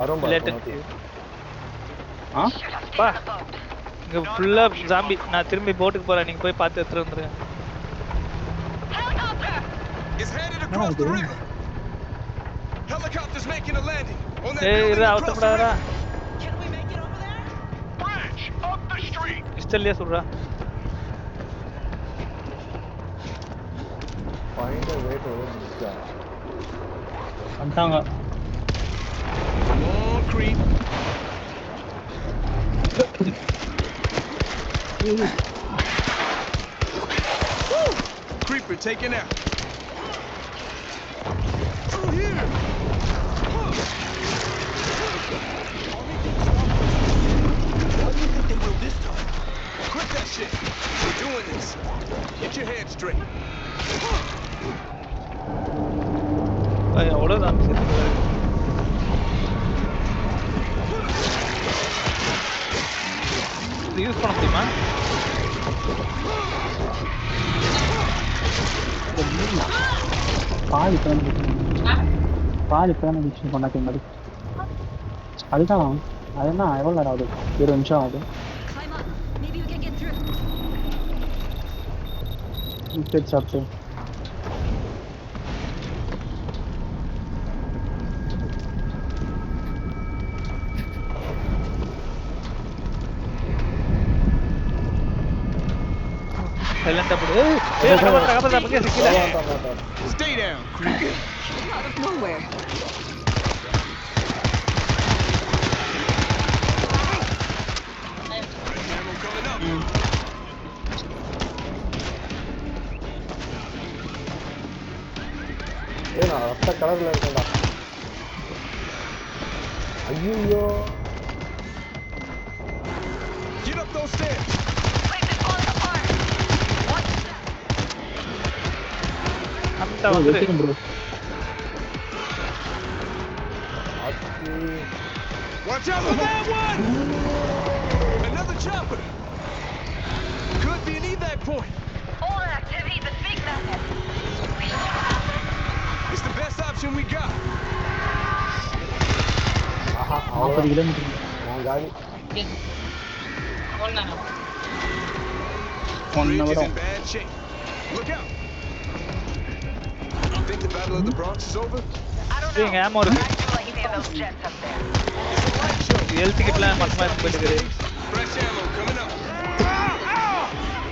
வரும் பாரு. ஆ பா இங்க ஃபுல்லா ஜாம்பி. நான் திரும்பி போட்டுக்கு போறேன். நீங்க போய் பார்த்து எடுத்துட்டு வந்துருங்க. It's headed across the river. Helicopter's making a landing on that ஏய் building இரு across the அவசரப்படாதடா. river. Can we make it over there? Bridge up the street. பிஸ்டல்லையே சுடுறா. Find a way to முடிச்சா. வந்துட்டாங்க. Come on, creep. Creeper taken out. Through here. What do you think they will this time? Quit that shit. We're doing this. Get your head straight. ஏய் அவ்வளோ zombie செத்துறாரு. இது use பண்ண முடியுமா? பாதி பேன diction பண்ணாக்க மாதிரி அதுதான் அது என்ன எவ்வளோ நேரம் ஆகுது 20 நிமிஷம் ஆகுது. Climb up. Maybe we can get through. சரி சாப்பிட்டு சைலண்டா போடு. ஏய் கபடா பக்கே சிக்கல. Stay down, creep. Out of nowhere. Ammo coming up. ஏய் நான் ரத்த கலர்ல இருக்கேன்டா. ஐயோ. Get up those stairs. அம்டா வந்து. ப்ரோ அத்தி. Watch out for that one! Another chopper. Could be an evac point. All activity but big method. It's the best option we got. ஆஹா 40 அவ்வளோ. Kilometre நான் காலி. Bridge is in bad shape. Look out. You think the Battle of the Bronx is over? I don't ஏங்க know. ஆமா இருக்கு. I feel like seeing those jets up there. It's a light show. Health கிட்லாம் மொத்தமா போயிட்டு இருக்கு. Fresh ammo coming up.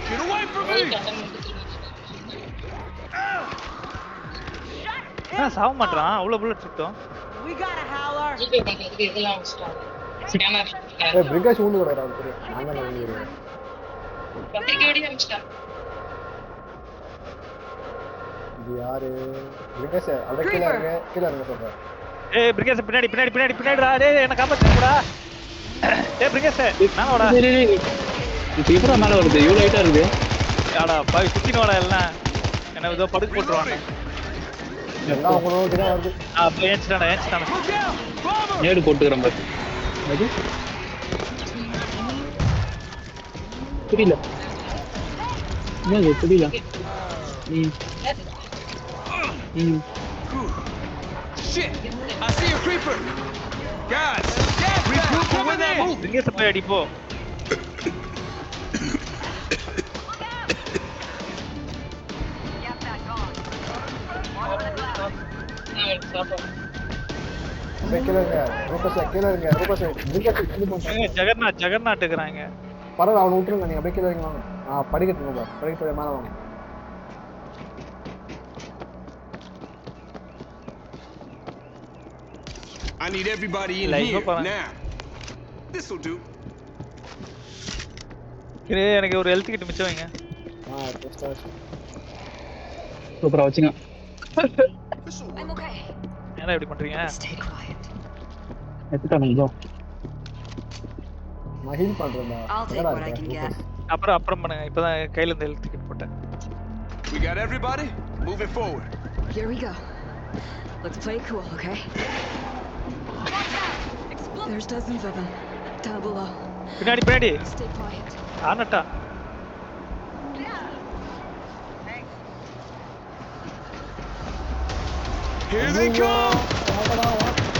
Get away from me! சாவ மாட்டான். அவ்வளவு புல்லட் சுத்தம். We got a howler. ஏய் பிரிகாஷ் ஊந்து வரடா அவரு. நான் தான் ஊந்து வரேன். இது யாரு? பிரிகாஷ் அப்படியே கீழ இருங்க சொல்றேன். ஏய் பிரிகேஸ் பின்னாடிடா. டேய் என்ன காப்பாத்துடா. ஏய் பிரிகேஸ் மேல வாடா. இப்போ எப்பறம் மேலே வருது இவ்வளோ ஹைட்டாக இருக்குது. ஆடா பாவி சுத்தின வாடா எல்லாம். என்ன ஏதோ படுக்க போட்டுருவாங்க. எல்லாம் அவங்களோட கிட்ட வருது. ஏஞ்சிட்டானே. Look out! Bomber! நேடு போட்டுக்கிறேன் பாரு. அது புரியல. என்னது புரியல. Shit! I see a creeper! Guys, regroup and win that move! Brigesh போய் அடிப்போ. Yep, that gone. One on the cloud. அப்படியே கீழ இருங்க. ரூபஸ் கீழ இருங்க. ரூபஸ் பிரிகாஷ் இது பண்ணுங்க. ஜெகநாத் இருக்கிறாங்க. பரவாயில்ல அவனை விட்டுருங்க. நீங்க அப்படியே கீழ இறங்கி வாங்க. படிக்கட்டுங்க பாரு. படிக்கட்டு மேல வாங்க. I need everybody in Like, here no problem. now. This'll do. எனக்கு ஒரு ஹெல்த் கிட் மிச்சம் வைங்க. டெஸ்டா சூப்பராக வச்சுங்க. This'll work. I'm okay. ஏன்னா இப்படி பண்றீங்க? Stay quiet. எடுத்துட்டாங்க இதோ. நான் heel பண்றேன்டா. I'll take what I can get. அப்புறம் பண்ணுங்க. இப்பதான் கையில இருந்து ஹெல்த் கிட் போட்டேன். We got everybody? Moving forward. Here we go. Let's play it cool, okay? There's dozens of them. Down below. பின்னாடி Stay quiet. ஆனட்டா. Here they come!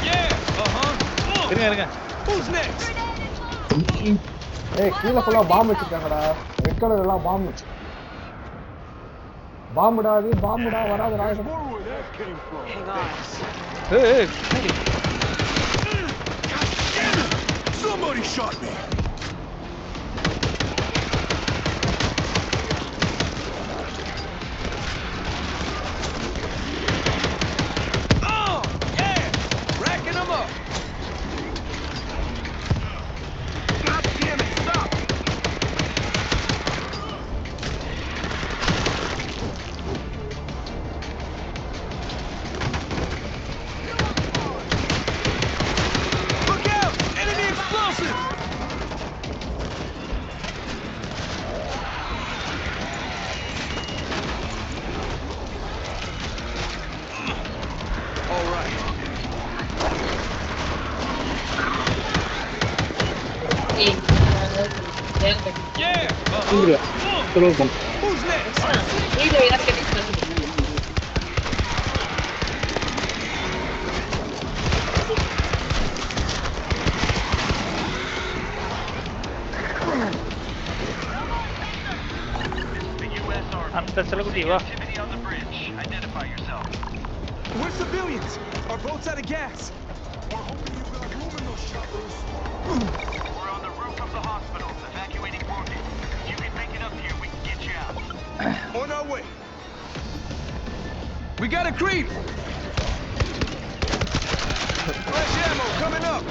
Yeah! Uh-huh. இருங்க Who's next? ஏய் கீழ ஃபுல்லா பாம்பு வச்சிருக்காங்கடா. ரெட் கலர் எல்லாம் பாம்பு. பாம்புடா அது பாம்புடா வராதடா. There's more where that came from. Hang on. ஏய் பின்னாடி. Somebody shot me. Oh, yeah! Racking them up. God damn it, stop! Look out! Enemy explosives! All right. Yeah! இங்க ஸ்லோ பண்ணு. Who's next? அந்த செலகுட்டி வா. On the bridge. Identify yourself. We're civilians. Our boat's out of gas. We're hoping you've got room in those choppers. We're on the roof of the hospital, evacuating wounded. You can make it up here, we can get you out. On our way. We got a creep. Fresh ammo coming up.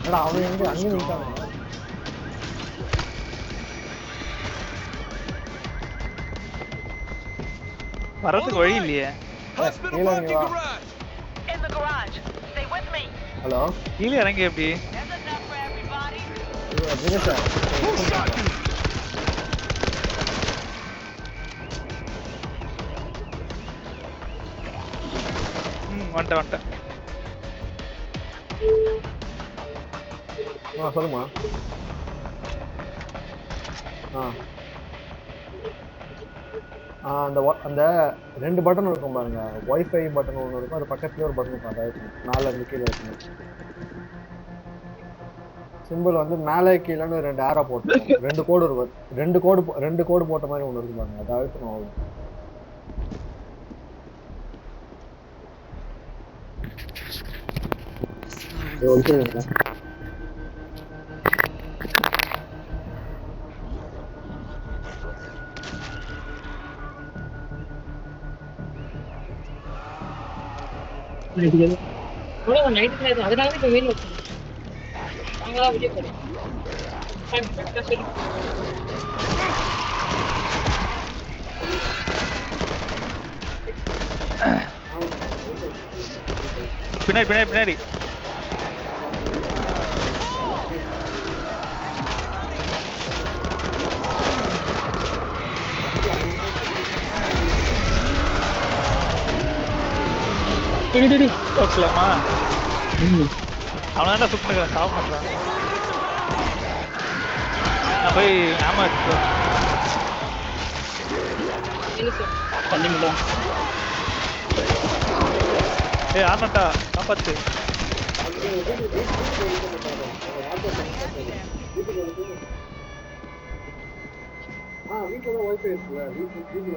என்னடா அவன் எங்க அங்க நின்னுட்டானே. வரதுக்கு வழி இல்லையே. Hospital Hey, parking Langa. garage. In the garage. Stay with me. Hello. கீழே இறங்கி எப்படி? There's enough for everybody. Dinesh Who shot me? வந்துட்டேன். சொல்லுமா. அந்த ரெண்டு பட்டன் இருக்கும் பாருங்க. வைஃபை பட்டன் ஒன்று இருக்கும், அது பக்கத்துலேயே ஒரு பட்டன் இருக்கும். அதாவது மேலே இருந்து கீழே இருக்கணும். சிம்பிள் வந்து மேலே கீழேன்னு ரெண்டு ஆரோ போட்டு ரெண்டு கோடு இருக்கும். ரெண்டு கோடு போட்ட மாதிரி ஒன்று இருக்கு பாருங்க. அதை அழுத்தணும் அவ்வளோ. அதனால இப்ப வெளியே அங்கதான் வெளியே போறேன். பின்னாடி ஓகேலாமா. அவனாண்டா சுட்டுக்கிறான், சாவ மாட்டான். நான் போய் ஆமா ஆமாட்டா காப்பாத்து. வீட்டுல தான் வைஃபை இருக்குல்ல, வீட்டுல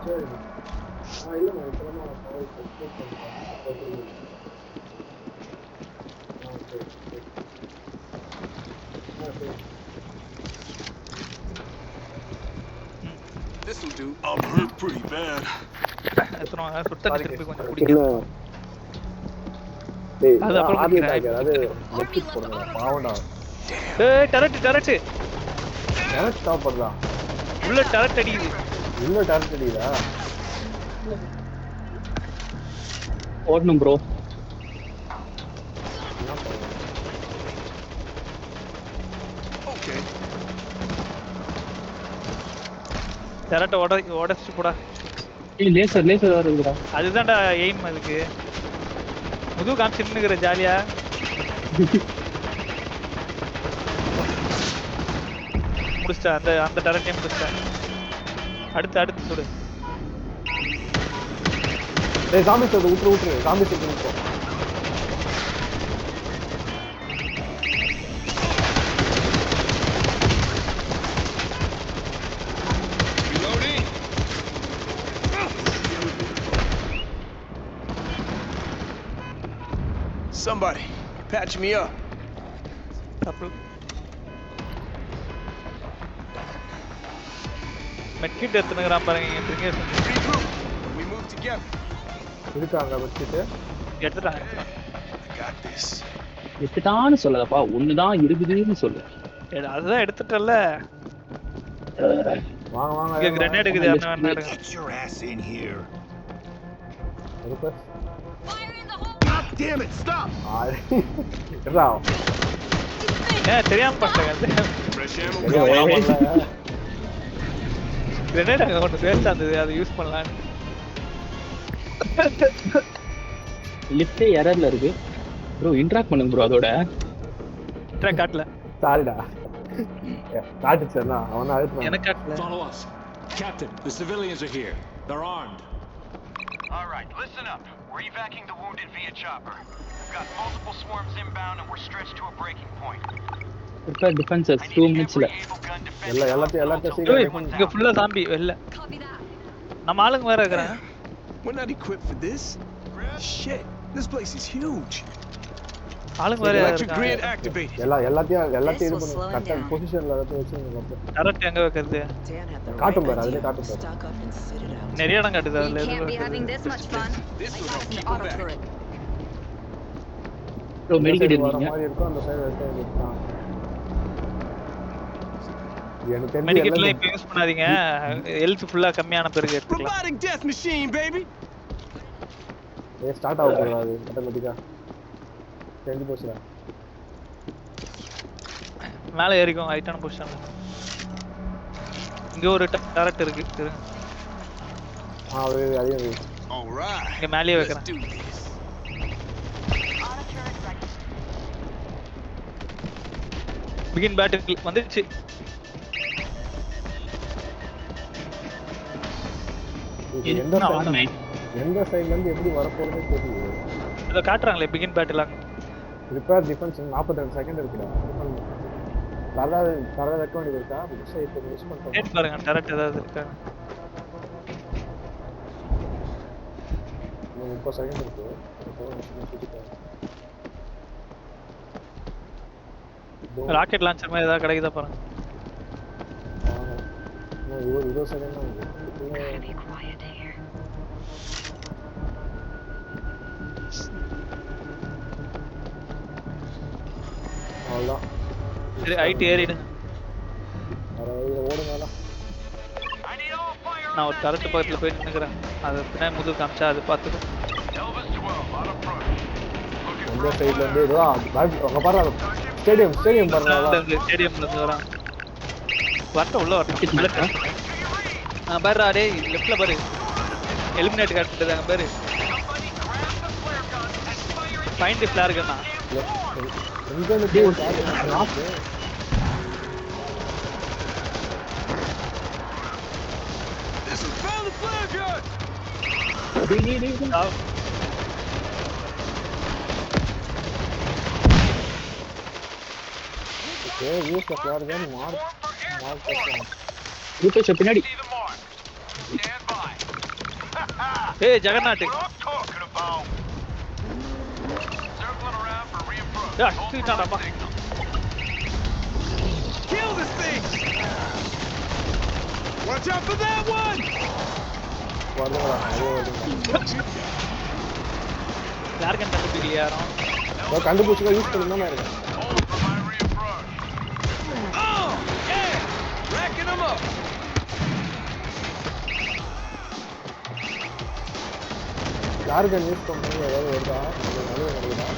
சரி. இல்லைம்மா இப்போதான் சரி. This will do. I'm hurt pretty bad. சுத்த திருப்பி கொஞ்சம் குடிக்கலாம். அது அப்புறம் டெரட் ஸ்டாப் பண்ணலாம். உள்ள டெரட் அடிக்குது. உள்ள டெரட் அடிக்குதா? ஓடணும் ப்ரோ. Okay. டெரட் உடைச்சு போடா. லேசர் வருதுடா. அதுதான்டா எய்ம். அதுக்கு முது காமிச்சிருக்கிற ஜாலியா. முடிச்சிட்டா அந்த டெரட்டையும் முடிச்சிட்டா. அடுத்து சுடு. டேய் ஜாம்பி செத்து விட்டுரு ஜாம்பி செத்து விட்டுரு. Reloading. Somebody, patch me up. Medkit எடுத்துனுக்குறான் பாருங்க பிரிங்கேஸ். Regroup. We move together. இருக்காங்க வச்சுட்டு எடுத்துட்டாங்க. I got this. எட்டுட்டான்னு சொல்லாதப்பா, ஒண்ணுதான் இருக்குதுன்னு சொல்லு. அதுதான் எடுத்துட்டல. வாங்க இங்க கிரனேட் இருக்குது என்ன வேணா எடுங்க. Get your ass in here. இருக்கு. God damn it, stop! இருடா. தெரியாம பண்ணிட்டேன். Fresh ammo. கிரனேட் அங்க ஒன்று வேஸ்ட் ஆனது, அதை யூஸ் பண்ணலாம். லிஃப்டே எரர்ல இருக்கு ப்ரோ. இன்டராக்ட் பண்ணுங்க ப்ரோ அதோட. ட்ராக் காட்டல. சாரிடா. காட்டுச்சேனா அவன அழுத்துறான். எனக்கு காட்டல. Follow us. Captain, the civilians are here. They're armed. All right, listen up. We're evacuating the wounded via chopper. We've got multiple swarms inbound and we're stretched to a breaking point. Prepare defences 2 மினிட்ஸ்ல. எல்லாத்தையும் சீக்கிரம் இங்க ஃபுல்லா zombie வெல்ல. நம்ம ஆளுங்க வேற இருக்கறாங்க. We're not equipped for this. Shit, this place is huge. ஆளுங்க வேற Electric இருக்காங்க. grid activated. எல்லாத்தையும் இது பண்ணு. கரெக்ட்டா பொசிஷன்ல எடுத்து வச்சுங்க. கரெக்ட் எங்க வைக்கிறது? காட்டும் பாரு, அதுல காட்டும் பாரு. நிறைய இடம் காட்டுது அதுல. We can't be having this much fun. This I will got help an keep them auto back. turret. Bro medicate வர எடுங்க. மாதிரி இருக்கும் அந்த சைடு எடுத்து வந்துட்டான். எனக்கு தெரிஞ்சு மெடிக்கெட்ல எல்லாம் இப்ப யூஸ் பண்ணாதீங்க. ஹெல்த் ஃபுல்லா கம்மியான பிறகு எடுத்துக்கலாம். Robotic death machine, baby. Start ஆக கூடாது ஆட்டோமேட்டிக்கா. தெரிஞ்சு போச்சுடா. மேலே ஏறிக்கும் ஹைட்டான பொசிஷன்ல. இங்க ஒரு டரட் இருக்கு. இருங்க. அதே All right. இங்க மேலேயே Let's வைக்கிறேன். do this. பிகின் பேட்டில் வந்துச்சு. எந்த சைடுல இருந்து எப்படி வர போறதே தெரியல. இத காட்றாங்களே பிகின் பேட்டில் அங்க. ரிப்பேர் டிஃபென்ஸ் 42 செகண்ட் இருக்குடா. தரதா வைக்க வேண்டியது இருக்கா? புதுசா இப்போ யூஸ் பண்ணிட்டோம். கேட் பாருங்க டரட் ஏதாவது இருக்கா? 30 செகண்ட் இருக்கு. ராக்கெட் லான்ச்சர் மாதிரி ஏதாவது கிடைக்குதா பாருங்க. 20 செகண்ட் தான் இருக்கு. அவ்வளோதான். சரி ஐடி ஏறிடுங்க. ஓடுங்களா? நான் ஒரு டரட் பக்கத்துல போய் நின்னுக்கிறேன். அது பின்னாடி முதுகு காமிச்சா அது பார்த்துட்டு. Elvis 12 on approach. எந்த சைடுல இருந்து இதுவா? அங்க பாரு ஸ்டேடியம் பாருங்க. ஸ்டேடியம்ல இருந்து வரான். வரட்ட உள்ள வரட்ட. பாருடா டேய் லெஃப்ட்ல பாரு. எலிமினேட் காட்டுது அங்க பாரு. ஃபைண்ட் தி ஃபிளேர் கன்னா. எங்க இருந்து This is found the flare gun. Okay use the flare gun mark பண்ணலாம். ரூபேஷ் பின்னாடி. See the mark. Stand by. ஏய் Jagannath. What I'm talking about. Circling around for reapproach. Yeah, சுத்திட்டான்டா பா. Kill this thing. Watch out for that one. வரதுடா அது யார்கன் கண்டுபிடிக்கல யாரும். கண்டுபிடிச்சா use பண்ணனும்னா இருக்கு. Hold for my reapproach. Oh, yeah. Racking them up. யாருக்கு use பண்றது ஏதாவது வருதா? அது வருதா?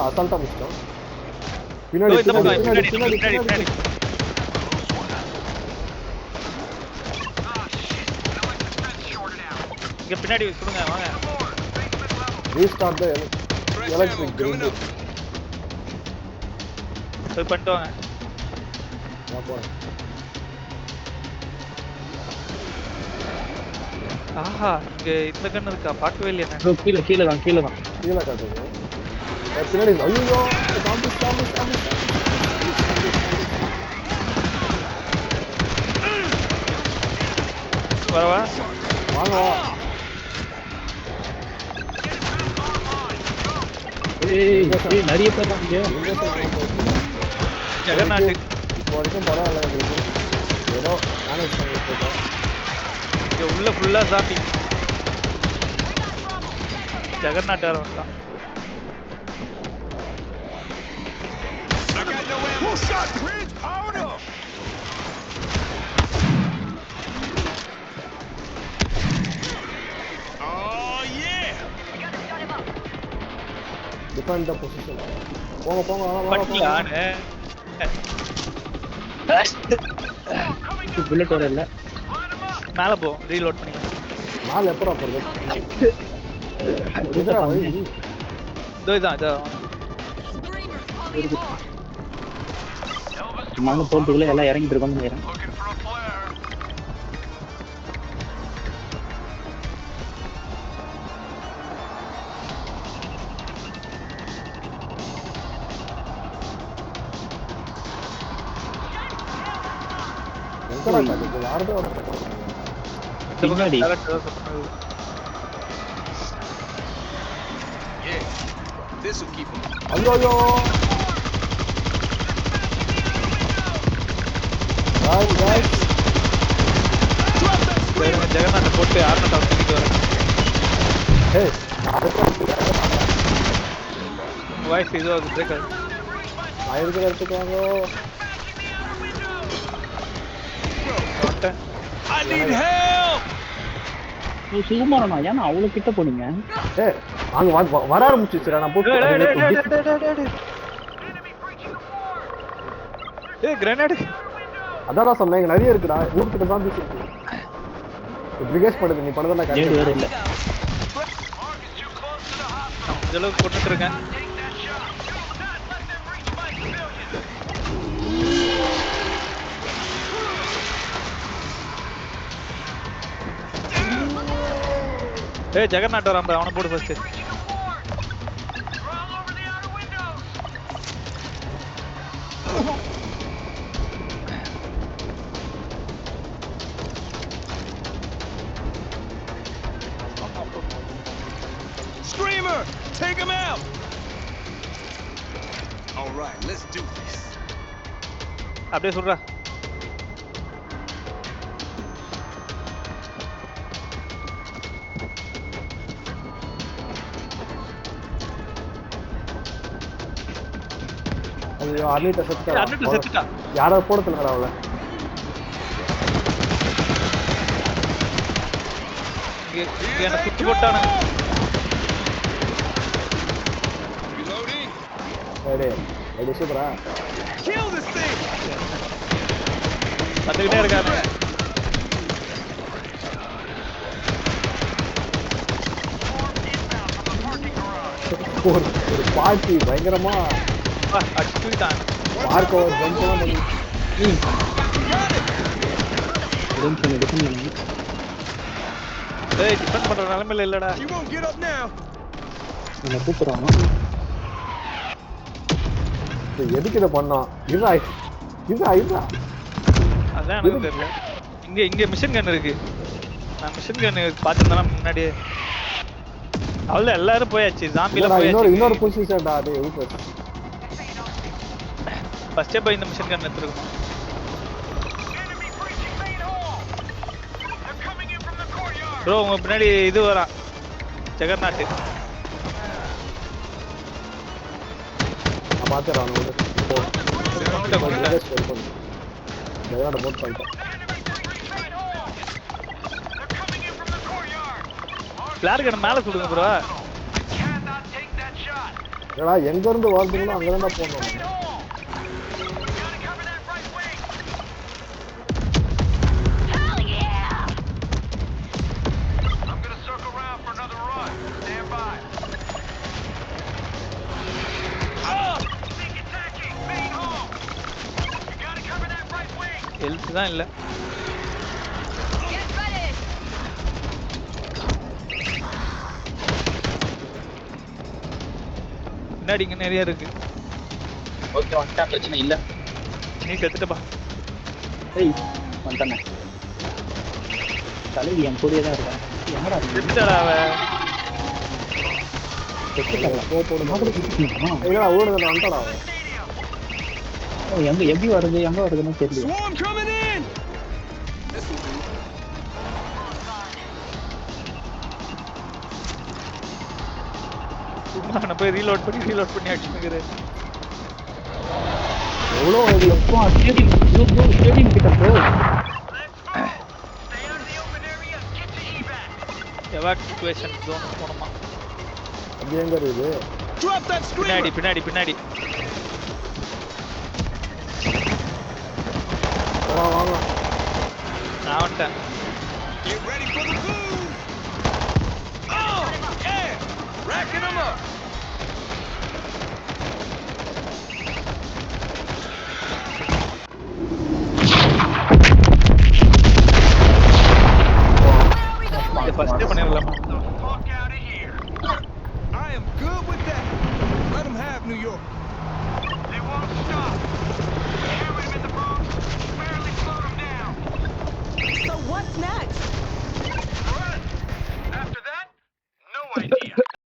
அசால்ட்டா முடிச்சிட்டோம். பின்னாடி பின்னாடி இங்க பின்னாடி கொடுங்க வாங்க. ரீஸ்டார்ட் தி Fresh ammo electric coming grid. up. போய் பண்ணிட்டு வாங்க. நான் போறேன். ஆஹா இங்க இந்த கண்ணு இருக்கா பார்க்கவே இல்லையா நான். ப்ரோ கீழே தான் கீழே காட்டுங்க. பின்னாடி ஐயோ zombies, zombies, zombies. வரவா வாங்க வா. ஏய் நிறைய பேர் தான் இங்க. எங்க போய் போயிட்டு ஜெகநாத் இப்போ வரைக்கும் பரவாயில்ல எங்களுக்கு. ஏதோ மேனேஜ் பண்ணிட்டு இருக்கோம். இங்க உள்ள ஃபுல்லா சாப்பி ஜெகநாத் வேற வந்தான். I got no ammo. Shot bridge powered up. Oh yeah. Defend the position. போங்க போங்க வா வா பட்டில வா. ஆனு புல்லட் வர இல்ல. மேல போ ரீலோட் பண்ணி. நாள் எப்பறா போறது? இதுடா வழி. இதான் மண்ணு போறதுக்குள்ள எல்லாம் இறங்கிட்டு இருக்கோம்னு நினைக்கிறேன். Looking for a flare. எங்கடா காட்டுது? யாரதோ பின்னாடி Yeah. This will keep them. ஐயோ ஐயோ. guys. ஜெகநாத் போட்டு ஆர்னட் அவர் தூக்கிட்டு வரேன். Hey. வாய்ஸ் இது அது பிரேக் ஆகுது. நான் இருக்கிற இடத்துக்கு வாங்க. வந்துட்டேன். I need help. சுகுமாரனா ஏன்னா அவ்வளவு கிட்ட போனீங்க? ஏய் அங்க வர ஆரம்பிச்சிச்சுடா. நான் போட்டு ஏய் கிரனேட் அதான் சொன்னேன். இங்க நிறைய இருக்குடா. ஊர்கிட்ட தான் இருக்கு. பிரிகேஷ் பண்ணுது. நீ பண்ணதெல்லாம் ஏடு கரெக்ட். வேற இல்ல. இந்த அளவுக்கு போட்டுட்டு இருக்கேன். ஏய் ஜெகநாத் வரான் அவனை போடு first. Screamer, take him out. All right, let's do this. அப்படியே சொல்றா. ஐயோ அர்னிட்ட அர்னிட்ட செத்துட்டா. யாரோ போடுறதுலடா அவள. இங்க என்ன சுட்டு போட்டானே. Reloading. ஐடி சூப்பரா. Kill this thing. வந்துட்டே இருக்கானே. ஒரு பாட்டி பயங்கரமா அடிச்சுட்டான். பார்க்க ஒரு ஜம்ப்லாம் பண்ணி. ஏய் டிஃபெண்ட் பண்ற நிலைமையில இல்லடா. You won't get up now. என்ன கூப்பிடுறாங்க. எதுக்கு இதை பண்ணோம்? இருடா அதான் எனக்கு தெரியல. இங்க மிஷின் கன் இருக்கு. நான் மிஷின் கன் பாத்துட்டேனா முன்னாடியே. அவ்வளவு எல்லாரும் போயாச்சு. ஜாம்பில போயாச்சு. இன்னொரு பொசிஷன்டா. டேய் ஊப்பஸ். ஃபர்ஸ்டே போய் இந்த மிஷின் கன் எடுத்துறோம். ப்ரோ உங்க பின்னாடி இது வரா. ஜெகநாத். நான் பாத்துறேன் அவனோட. இப்போ ஜெகநாத் போட் பண்ணிட்டேன். ஃபிளார் கன் மேல சுடுங்க ப்ரோ. ஏடா எங்க இருந்து வரதுங்களோ அங்க தான் போறோம். இதுதான் இல்ல. பின்னாடி இங்க நிறைய இருக்கு. ஓகே வந்துட்டா பிரச்சனை இல்ல. நீ செத்துட்டப்பா. ஏய் வந்துட்டானே. தலைவி என் கூடயே தான் இருக்கான். என்னடா இது? செத்துட்டடா அவ. எங்கடா ஓடுதுடா வந்துடா அவன். எங்க எப்படி வருது எங்க வருதுன்னு தெரியல. Swarm coming in! This will do. சும்மா நான் போய் ரீலோட் பண்ணி அடிச்சுக்கிறேன். எவ்வளோ இது எப்போ ஸ்டேடியம் ஸ்டேடியம் கிட்ட bro. Stay out of the open area. Get to evac. Evacuation zone போணுமா? அது எங்க இருக்குது? Drop that screamer! பின்னாடி. வாங்க. நான் வந்துட்டேன். Get ready for the boom! Oh, yeah! Racking them up! இதை ஃபர்ஸ்டே பண்ணிடலாமா? Fuck out of here. I am good with that. Let them have New York. They won't stop.